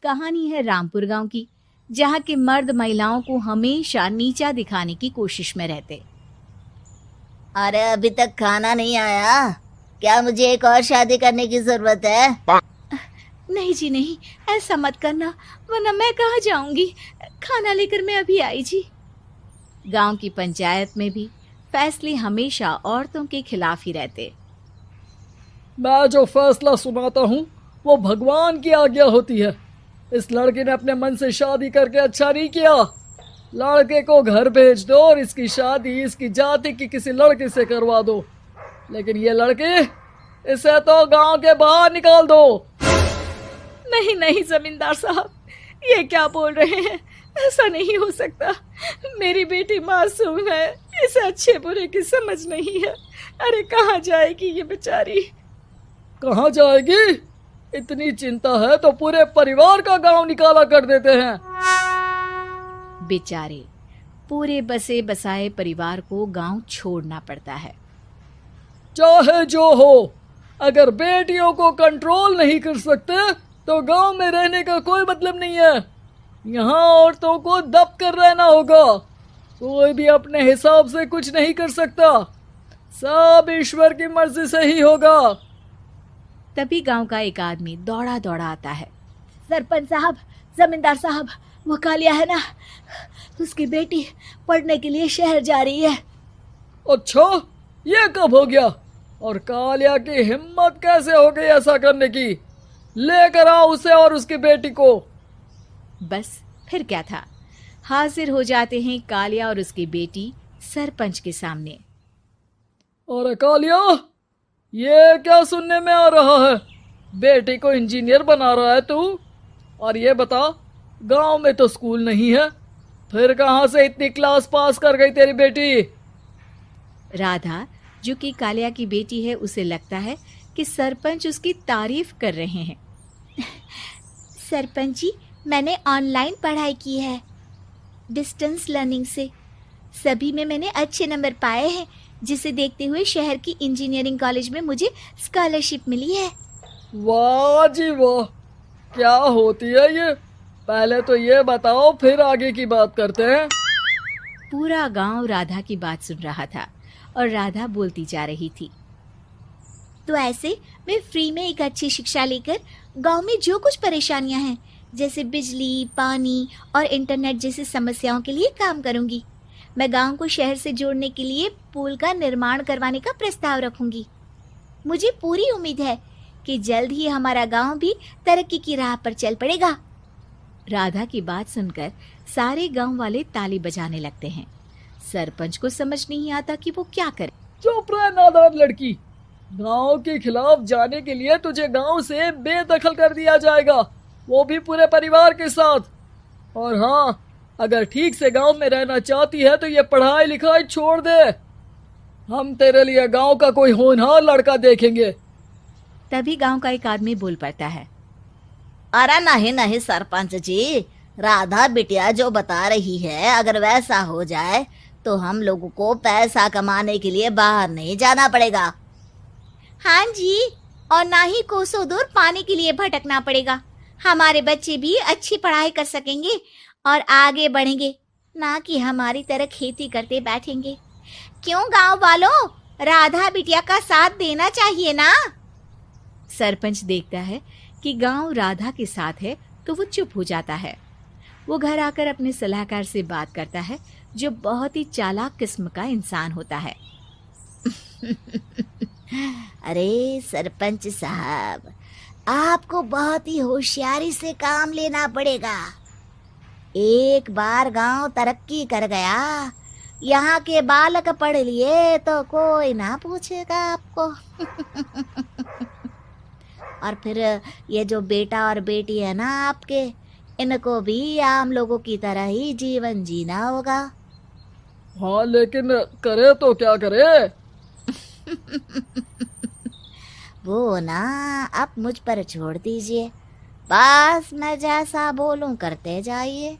कहानी है रामपुर गांव की, जहां के मर्द महिलाओं को हमेशा नीचा दिखाने की कोशिश में रहते। अरे अभी तक खाना नहीं आया, क्या मुझे एक और शादी करने की जरूरत है? नहीं जी नहीं, ऐसा मत करना, वरना मैं कहाँ जाऊंगी। खाना लेकर मैं अभी आई जी। गांव की पंचायत में भी फैसले हमेशा औरतों के खिलाफ ही रहते। मैं जो फैसला सुनाता हूँ वो भगवान की आज्ञा होती है। इस लड़के ने अपने मन से शादी करके अच्छा नहीं किया। लड़के को घर भेज दो और इसकी शादी इसकी जाति की किसी लड़के से करवा दो, लेकिन ये लड़की, इसे तो गांव के बाहर निकाल दो। नहीं नहीं जमींदार साहब, ये क्या बोल रहे हैं? ऐसा नहीं हो सकता। मेरी बेटी मासूम है, इसे अच्छे बुरे की समझ नहीं है। अरे कहाँ जाएगी ये बेचारी? कहाँ जाएगी? इतनी चिंता है तो पूरे परिवार का गांव निकाला कर देते हैं। बेचारे पूरे बसे बसाए परिवार को गांव छोड़ना पड़ता है। चाहे जो हो, अगर बेटियों को कंट्रोल नहीं कर सकते तो गांव में रहने का कोई मतलब नहीं है। यहाँ औरतों को दब कर रहना होगा। कोई भी अपने हिसाब से कुछ नहीं कर सकता, सब ईश्वर की मर्जी से ही होगा। तभी गांव का एक आदमी दौड़ा दौड़ा आता है। सरपंच साहब, जमींदार साहब, वो कालिया है ना, उसकी बेटी पढ़ने के लिए शहर जा रही है। अच्छा, ये कब हो गया? और कालिया की हिम्मत कैसे हो गई ऐसा करने की? लेकर आओ उसे और उसकी बेटी को। बस फिर क्या था, हाजिर हो जाते हैं कालिया और उसकी बेटी सरपंच के सामने। अरे कालिया, ये क्या सुनने में आ रहा है? बेटी को इंजीनियर बना रहा है तू? और ये बता, गांव में तो स्कूल नहीं है, फिर कहां से इतनी क्लास पास कर गई तेरी बेटी? राधा, जो कि कालिया की बेटी है, उसे लगता है कि सरपंच उसकी तारीफ कर रहे हैं। सरपंच जी, मैंने ऑनलाइन पढ़ाई की है, डिस्टेंस लर्निंग से। सभी में मैंने अच्छे नंबर पाए हैं, जिसे देखते हुए शहर की इंजीनियरिंग कॉलेज में मुझे स्कॉलरशिप मिली है। वाह जी वाह, क्या होती है ये? पहले तो ये बताओ, फिर आगे की बात करते हैं। पूरा गांव राधा की बात सुन रहा था और राधा बोलती जा रही थी। तो ऐसे मैं फ्री में एक अच्छी शिक्षा लेकर गांव में जो कुछ परेशानियां हैं, जैसे बिजली, पानी और इंटरनेट जैसी समस्याओं के लिए काम करूंगी। मैं गांव को शहर से जोड़ने के लिए पुल का निर्माण करवाने का प्रस्ताव रखूंगी। मुझे पूरी उम्मीद है कि जल्द ही हमारा गांव भी तरक्की की राह पर चल पड़ेगा। राधा की बात सुनकर सारे गांव वाले ताली बजाने लगते हैं। सरपंच को समझ नहीं आता कि वो क्या करे। चुप रह नादान लड़की, गांव के खिलाफ जाने के लिए तुझे गांव से बेदखल कर दिया जाएगा, वो भी पूरे परिवार के साथ। और हाँ, अगर ठीक से गांव में रहना चाहती है तो ये पढ़ाई लिखाई छोड़ दे। हम तेरे लिए गांव का कोई होनहार लड़का देखेंगे। तभी गांव का एक आदमी बोल पड़ता है। अरे नहीं नहीं सरपंच जी, राधा बिटिया जो बता रही है, अगर वैसा हो जाए तो हम लोगों को पैसा कमाने के लिए बाहर नहीं जाना पड़ेगा। हाँ जी, और ना ही कोसों दूर पानी के लिए भटकना पड़ेगा। हमारे बच्चे भी अच्छी पढ़ाई कर सकेंगे और आगे बढ़ेंगे, ना कि हमारी तरह खेती करते बैठेंगे। क्यों गांव वालों, राधा बिटिया का साथ देना चाहिए ना। सरपंच देखता है कि गांव राधा के साथ है तो वो चुप हो जाता है। वो घर आकर अपने सलाहकार से बात करता है, जो बहुत ही चालाक किस्म का इंसान होता है। अरे सरपंच साहब, आपको बहुत ही होशियारी से काम लेना पड़ेगा। एक बार गांव तरक्की कर गया, यहाँ के बालक पढ़ लिए तो कोई ना पूछेगा आपको। और फिर ये जो बेटा और बेटी है ना आपके, इनको भी आम लोगों की तरह ही जीवन जीना होगा। हाँ, लेकिन करे तो क्या करे? वो ना आप मुझ पर छोड़ दीजिए, बस मैं जैसा बोलूं करते जाइए।